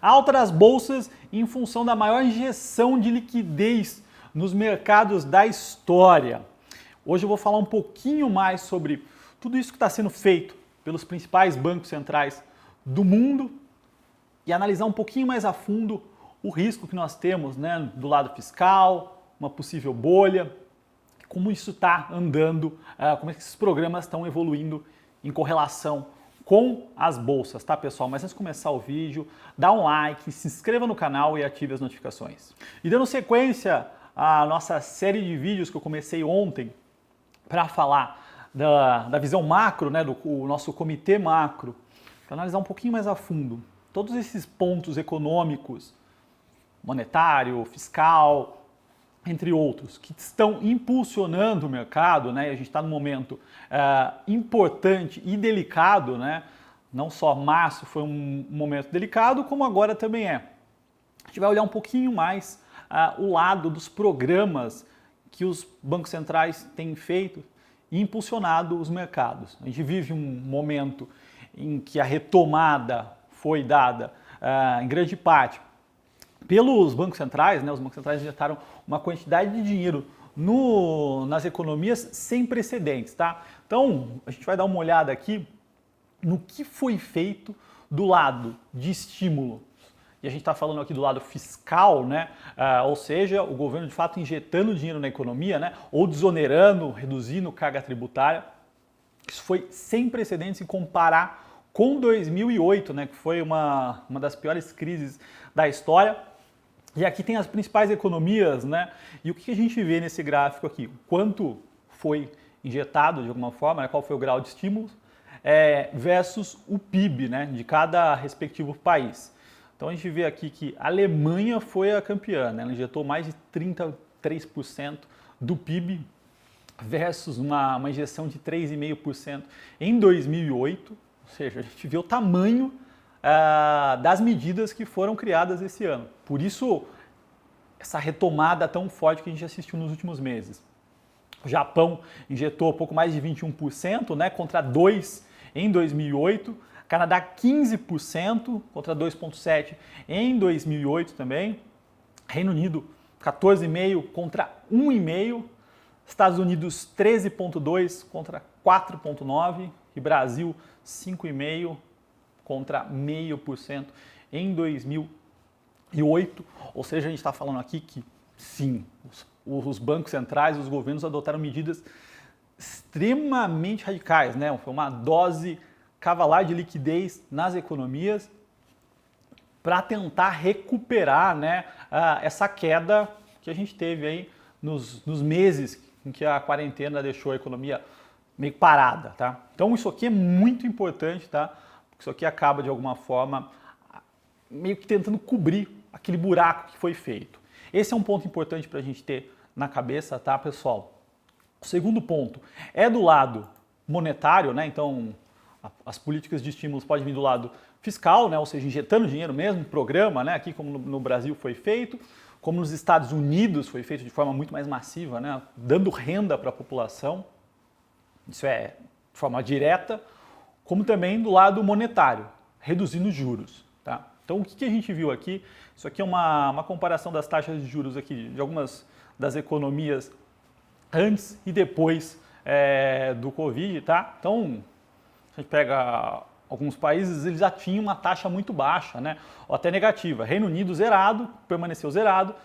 A alta das bolsas em função da maior injeção de liquidez nos mercados da história. Hoje eu vou falar um pouquinho mais sobre tudo isso que está sendo feito pelos principais bancos centrais do mundo e analisar um pouquinho mais a fundo o risco que nós temos, né, do lado fiscal, uma possível bolha, como isso está andando, como é que esses programas estão evoluindo em correlação com as bolsas, tá, pessoal? Mas antes de começar o vídeo, dá um like, se inscreva no canal e ative as notificações. E dando sequência à nossa série de vídeos que eu comecei ontem para falar da visão macro, né, do nosso comitê macro, para analisar um pouquinho mais a fundo todos esses pontos econômicos, monetário, fiscal, entre outros, que estão impulsionando o mercado, né? E a gente está num momento importante e delicado, né? Não só março foi um momento delicado, como agora também é. A gente vai olhar um pouquinho mais o lado dos programas que os bancos centrais têm feito e impulsionado os mercados. A gente vive um momento em que a retomada foi dada em grande parte pelos bancos centrais, né? Os bancos centrais injetaram uma quantidade de dinheiro nas economias sem precedentes, tá? Então, a gente vai dar uma olhada aqui no que foi feito do lado de estímulo. E a gente está falando aqui do lado fiscal, né? Ou seja, o governo de fato injetando dinheiro na economia, né? Ou desonerando, reduzindo carga tributária. Isso foi sem precedentes em comparar com 2008, né? Que foi uma das piores crises da história. E aqui tem as principais economias, né? E o que a gente vê nesse gráfico aqui? Quanto foi injetado de alguma forma, né? Qual foi o grau de estímulo versus o PIB, né? De cada respectivo país. Então a gente vê aqui que a Alemanha foi a campeã, né? Ela injetou mais de 33% do PIB versus uma injeção de 3,5% em 2008. Ou seja, a gente vê o tamanho das medidas que foram criadas esse ano. Por isso, essa retomada tão forte que a gente assistiu nos últimos meses. O Japão injetou pouco mais de 21%, né, contra 2% em 2008. Canadá 15% contra 2,7% em 2008 também. Reino Unido 14,5% contra 1,5%. Estados Unidos 13,2% contra 4,9%. E Brasil 5,5% contra 0,5% em 2008. Ou seja, a gente está falando aqui que sim, os bancos centrais, os governos adotaram medidas extremamente radicais, né? Foi uma dose cavalar de liquidez nas economias para tentar recuperar, né, essa queda que a gente teve aí nos meses em que a quarentena deixou a economia meio parada, tá? Então isso aqui é muito importante, tá? Porque isso aqui acaba de alguma forma meio que tentando cobrir aquele buraco que foi feito. Esse é um ponto importante para a gente ter na cabeça, tá, pessoal? O segundo ponto é do lado monetário, né? Então as políticas de estímulos podem vir do lado fiscal, né? Ou seja, injetando dinheiro mesmo, programa, né? Aqui como no Brasil foi feito, como nos Estados Unidos foi feito de forma muito mais massiva, né? Dando renda para a população. Isso é de forma direta, como também do lado monetário, reduzindo os juros. Tá? Então o que a gente viu aqui? Isso aqui é uma comparação das taxas de juros aqui de algumas das economias antes e depois do Covid. Tá? Então, a gente pega alguns países, eles já tinham uma taxa muito baixa, né? Ou até negativa. Reino Unido zerado, permaneceu zerado.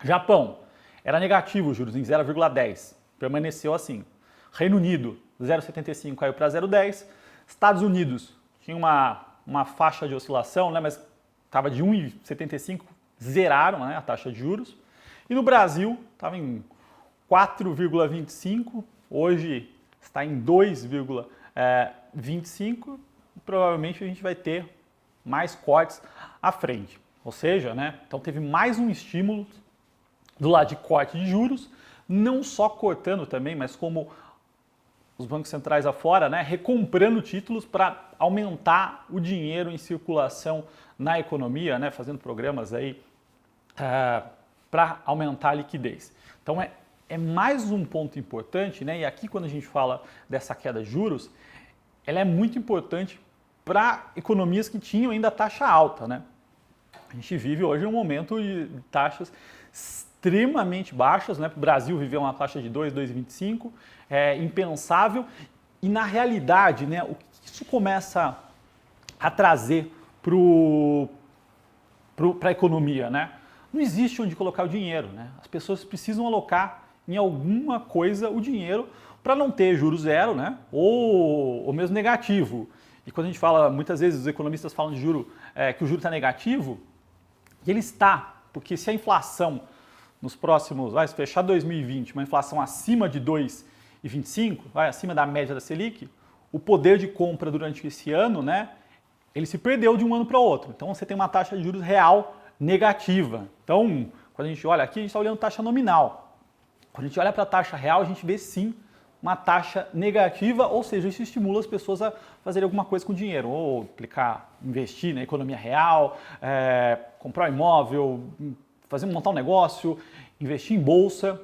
Japão, era negativo os juros em 0,10, permaneceu assim. Reino Unido, 0,75 caiu para 0,10. Estados Unidos tinha uma faixa de oscilação, né, mas estava de 1,75, zeraram, né, a taxa de juros. E no Brasil estava em 4,25, hoje está em 2,25. Provavelmente a gente vai ter mais cortes à frente. Ou seja, né, então teve mais um estímulo do lado de corte de juros, não só cortando também, mas como os bancos centrais afora, né, recomprando títulos para aumentar o dinheiro em circulação na economia, né, fazendo programas aí para aumentar a liquidez. Então é mais um ponto importante, né, e aqui quando a gente fala dessa queda de juros, ela é muito importante para economias que tinham ainda taxa alta, né? A gente vive hoje um momento de taxas extremamente baixas, né? O Brasil viveu uma taxa de 2,25, é impensável. E na realidade, né, o que isso começa a trazer para a economia, né? Não existe onde colocar o dinheiro, né? As pessoas precisam alocar em alguma coisa o dinheiro para não ter juros zero, né? Ou mesmo negativo. E quando a gente fala, muitas vezes os economistas falam de que o juro está negativo, e ele está, porque se a inflação nos próximos, se fechar 2020, uma inflação acima de 2,25, acima da média da Selic, o poder de compra durante esse ano, né, ele se perdeu de um ano para o outro. Então você tem uma taxa de juros real negativa. Então, quando a gente olha aqui, a gente está olhando taxa nominal. Quando a gente olha para a taxa real, a gente vê sim uma taxa negativa, ou seja, isso estimula as pessoas a fazerem alguma coisa com o dinheiro, ou investir na economia real, comprar um imóvel, montar um negócio, investir em bolsa.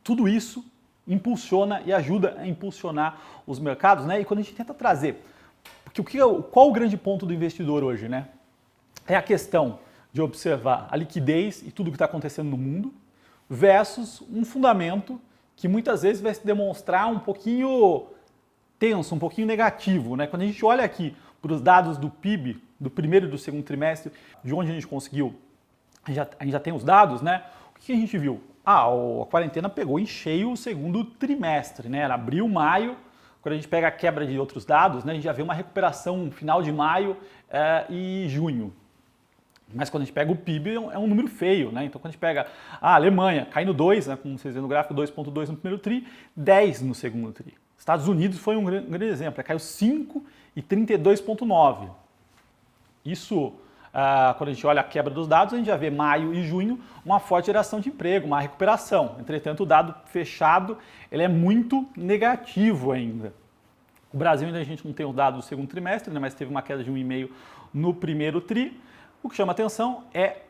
Tudo isso impulsiona e ajuda a impulsionar os mercados, né? E quando a gente tenta trazer, porque qual o grande ponto do investidor hoje, né? É a questão de observar a liquidez e tudo o que está acontecendo no mundo versus um fundamento que muitas vezes vai se demonstrar um pouquinho tenso, um pouquinho negativo, né? Quando a gente olha aqui para os dados do PIB do primeiro e do segundo trimestre, de onde a gente conseguiu, a gente já tem os dados, né? O que a gente viu? A quarentena pegou em cheio o segundo trimestre, né? Era abril, maio. Quando a gente pega a quebra de outros dados, né, a gente já vê uma recuperação no final de maio e junho. Mas quando a gente pega o PIB, é um número feio, né? Então, quando a gente pega a Alemanha, caindo 2, né, como vocês veem no gráfico, 2,2 no primeiro TRI, 10 no segundo TRI. Estados Unidos foi um grande exemplo, caiu 5 e 32,9. Isso, quando a gente olha a quebra dos dados, a gente já vê maio e junho uma forte geração de emprego, uma recuperação. Entretanto, o dado fechado ele é muito negativo ainda. O Brasil ainda a gente não tem os dados do segundo trimestre, né, mas teve uma queda de 1,5 no primeiro TRI. O que chama atenção é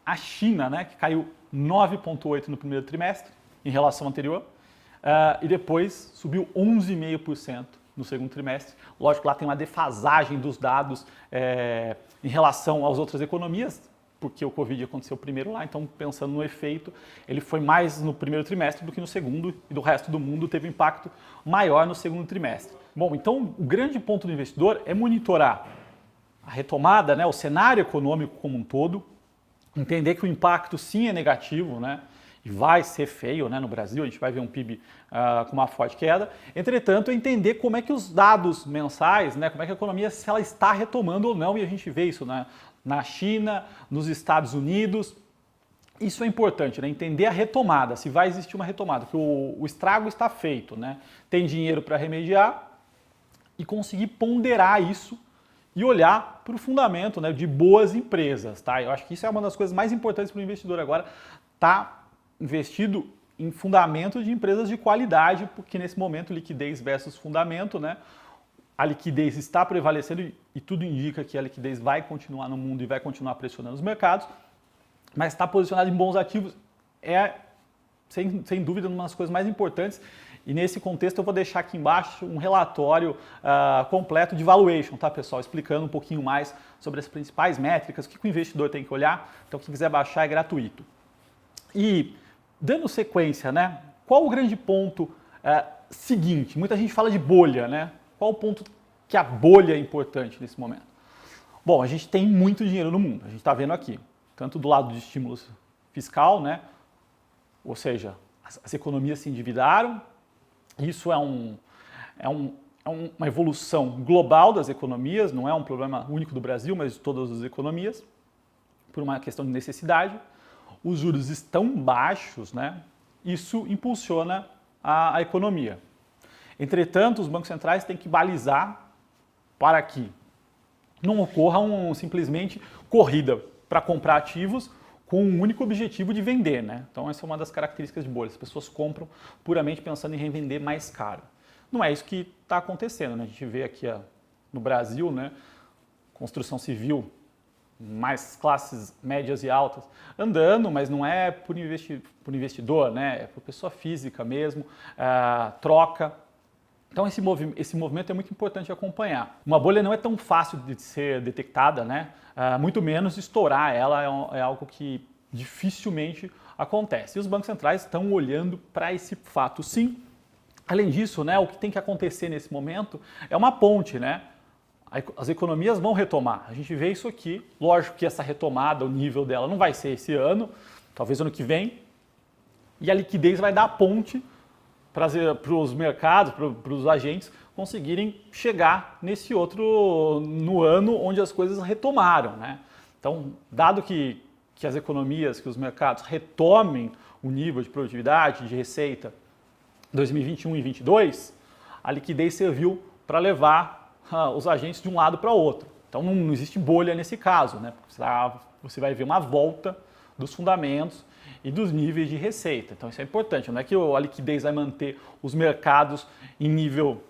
a China, né, que caiu 9,8% no primeiro trimestre em relação ao anterior e depois subiu 11,5% no segundo trimestre. Lógico que lá tem uma defasagem dos dados em relação às outras economias, porque o Covid aconteceu primeiro lá, então pensando no efeito, ele foi mais no primeiro trimestre do que no segundo e do resto do mundo teve impacto maior no segundo trimestre. Bom, então o grande ponto do investidor é monitorar a retomada, né, o cenário econômico como um todo, entender que o impacto sim é negativo, né, e vai ser feio, né, no Brasil, a gente vai ver um PIB com uma forte queda. Entretanto, entender como é que os dados mensais, né, como é que a economia, se ela está retomando ou não, e a gente vê isso, né, na China, nos Estados Unidos. Isso é importante, né, entender a retomada, se vai existir uma retomada, que o estrago está feito, né, tem dinheiro para remediar e conseguir ponderar isso e olhar para o fundamento, né, de boas empresas, tá? Eu acho que isso é uma das coisas mais importantes para o investidor agora, tá investido em fundamento de empresas de qualidade, porque nesse momento liquidez versus fundamento, né? A liquidez está prevalecendo e tudo indica que a liquidez vai continuar no mundo e vai continuar pressionando os mercados, mas estar posicionado em bons ativos é, sem dúvida, uma das coisas mais importantes. E nesse contexto eu vou deixar aqui embaixo um relatório completo de valuation, tá, pessoal? Explicando um pouquinho mais sobre as principais métricas, o que o investidor tem que olhar. Então, quem quiser baixar é gratuito. E, dando sequência, né? Qual o grande ponto seguinte? Muita gente fala de bolha, né? Qual o ponto que a bolha é importante nesse momento? Bom, a gente tem muito dinheiro no mundo, a gente está vendo aqui. Tanto do lado de estímulo fiscal, né? Ou seja, as economias se endividaram. Isso é uma evolução global das economias, não é um problema único do Brasil, mas de todas as economias, por uma questão de necessidade. Os juros estão baixos, né? Isso impulsiona a economia. Entretanto, os bancos centrais têm que balizar para que não ocorra simplesmente corrida para comprar ativos com o único objetivo de vender, né? Então essa é uma das características de bolha. As pessoas compram puramente pensando em revender mais caro. Não é isso que está acontecendo, né? A gente vê aqui no Brasil, né? Construção civil, mais classes médias e altas andando, mas não é por investidor, né? É por pessoa física mesmo, troca. Então esse movimento é muito importante de acompanhar. Uma bolha não é tão fácil de ser detectada, né? Muito menos estourar ela é algo que dificilmente acontece. E os bancos centrais estão olhando para esse fato, sim. Além disso, né, o que tem que acontecer nesse momento é uma ponte, né? As economias vão retomar. A gente vê isso aqui. Lógico que essa retomada, o nível dela não vai ser esse ano, talvez ano que vem. E a liquidez vai dar a ponte para os mercados, para os agentes conseguirem chegar nesse outro, no ano onde as coisas retomaram, né? Então, dado que as economias, que os mercados retomem o nível de produtividade, de receita 2021 e 2022, a liquidez serviu para levar os agentes de um lado para o outro. Então não existe bolha nesse caso, né? Porque você vai ver uma volta dos fundamentos e dos níveis de receita. Então isso é importante, não é que a liquidez vai manter os mercados em nível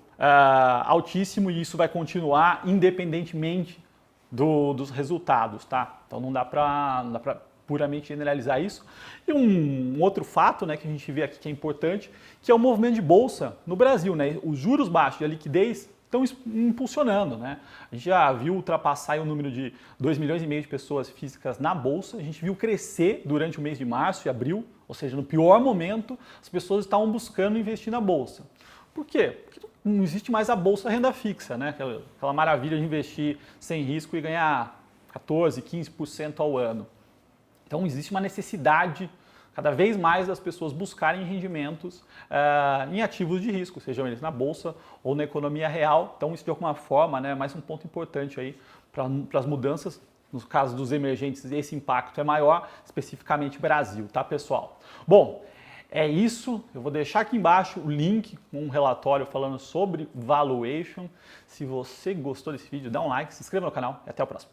altíssimo e isso vai continuar independentemente dos resultados, tá? Então não dá para puramente generalizar isso. E um outro fato, né, que a gente vê aqui que é importante, que é o movimento de bolsa no Brasil, né? Os juros baixos e a liquidez estão impulsionando, né? A gente já viu ultrapassar o número de 2,5 milhões de pessoas físicas na bolsa, a gente viu crescer durante o mês de março e abril, ou seja, no pior momento, as pessoas estavam buscando investir na bolsa. Por quê? Porque não existe mais a bolsa renda fixa, né? Aquela maravilha de investir sem risco e ganhar 14%, 15% ao ano. Então existe uma necessidade cada vez mais das pessoas buscarem rendimentos em ativos de risco, sejam eles na bolsa ou na economia real. Então isso de alguma forma, né, é mais um ponto importante aí para as mudanças. No caso dos emergentes, esse impacto é maior, especificamente Brasil, tá, pessoal? Bom, é isso. Eu vou deixar aqui embaixo o link com um relatório falando sobre valuation. Se você gostou desse vídeo, dá um like, se inscreva no canal e até o próximo.